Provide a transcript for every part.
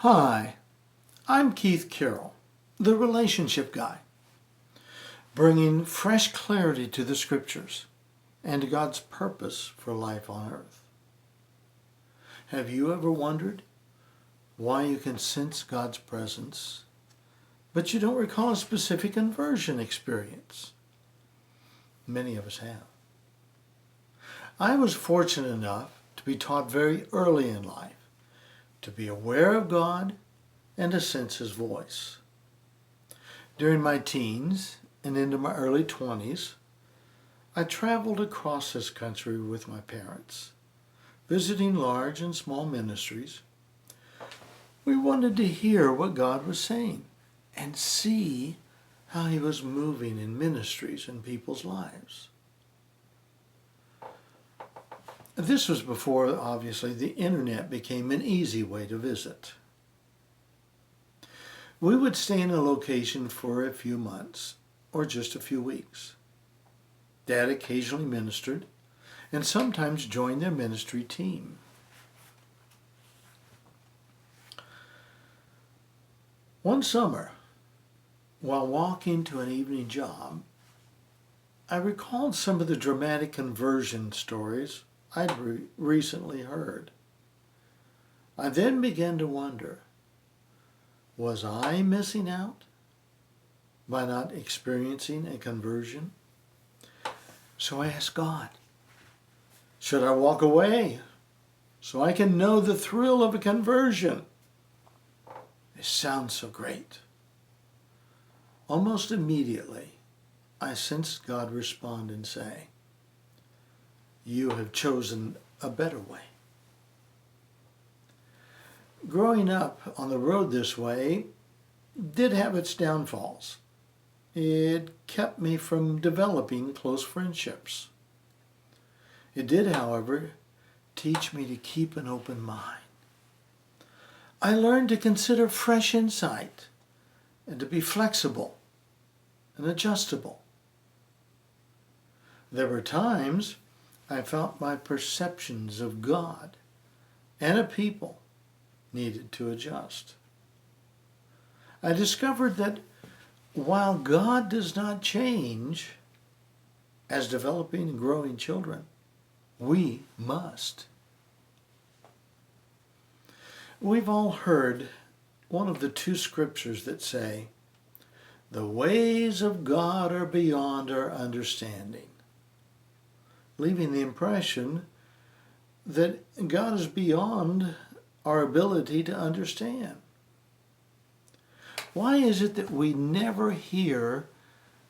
Hi, I'm Keith Carroll, the relationship guy, bringing fresh clarity to the scriptures and to God's purpose for life on earth. Have you ever wondered why you can sense God's presence, but you don't recall a specific conversion experience? Many of us have. I was fortunate enough to be taught very early in life to be aware of God and to sense His voice. During my teens and into my early 20s, I traveled across this country with my parents, visiting large and small ministries. We wanted to hear what God was saying and see how He was moving in ministries and people's lives. This was before, obviously, the internet became an easy way to visit. We would stay in a location for a few months or just a few weeks. Dad occasionally ministered and sometimes joined their ministry team. One summer, while walking to an evening job, I recalled some of the dramatic conversion stories I'd recently heard. I then began to wonder, was I missing out by not experiencing a conversion? So I asked God, should I walk away so I can know the thrill of a conversion? It sounds so great. Almost immediately, I sensed God respond and say, you have chosen a better way. Growing up on the road this way did have its downfalls. It kept me from developing close friendships. It did, however, teach me to keep an open mind. I learned to consider fresh insight and to be flexible and adjustable. There were times I felt my perceptions of God and of people needed to adjust. I discovered that while God does not change as developing and growing children, we must. We've all heard one of the two scriptures that say, the ways of God are beyond our understanding, leaving the impression that God is beyond our ability to understand. Why is it that we never hear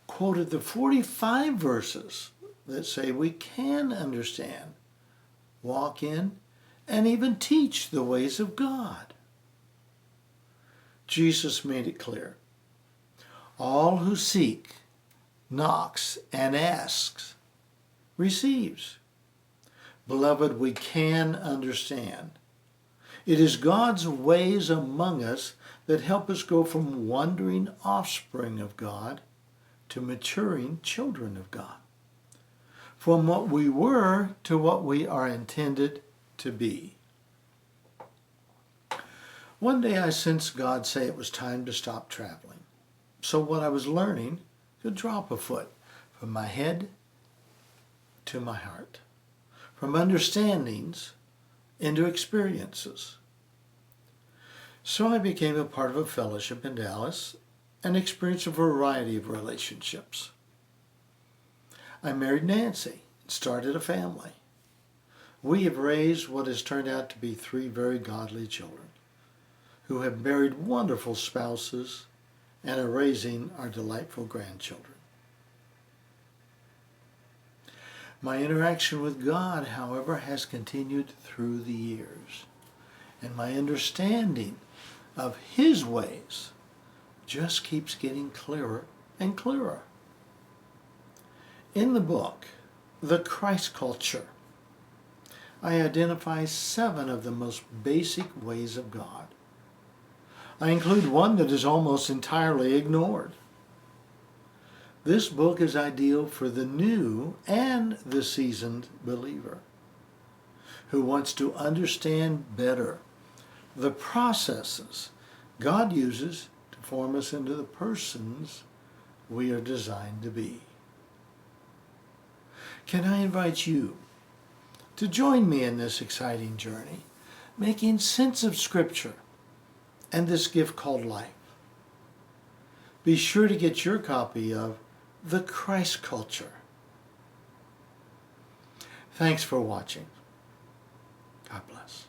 quoted the 45 verses that say we can understand, walk in, and even teach the ways of God? Jesus made it clear. All who seek, knocks, and asks, receives. Beloved, we can understand. It is God's ways among us that help us go from wandering offspring of God to maturing children of God. From what we were to what we are intended to be. One day I sensed God say it was time to stop traveling. So what I was learning could drop a foot from my head to my heart, from understandings into experiences. So I became a part of a fellowship in Dallas and experienced a variety of relationships. I married Nancy and started a family. We have raised what has turned out to be 3 very godly children who have married wonderful spouses and are raising our delightful grandchildren. My interaction with God, however, has continued through the years, and my understanding of His ways just keeps getting clearer and clearer. In the book, The Christ Culture, I identify 7 of the most basic ways of God. I include one that is almost entirely ignored. This book is ideal for the new and the seasoned believer who wants to understand better the processes God uses to form us into the persons we are designed to be. Can I invite you to join me in this exciting journey, making sense of Scripture and this gift called life? Be sure to get your copy of The Christ Culture. Thanks for watching. God bless.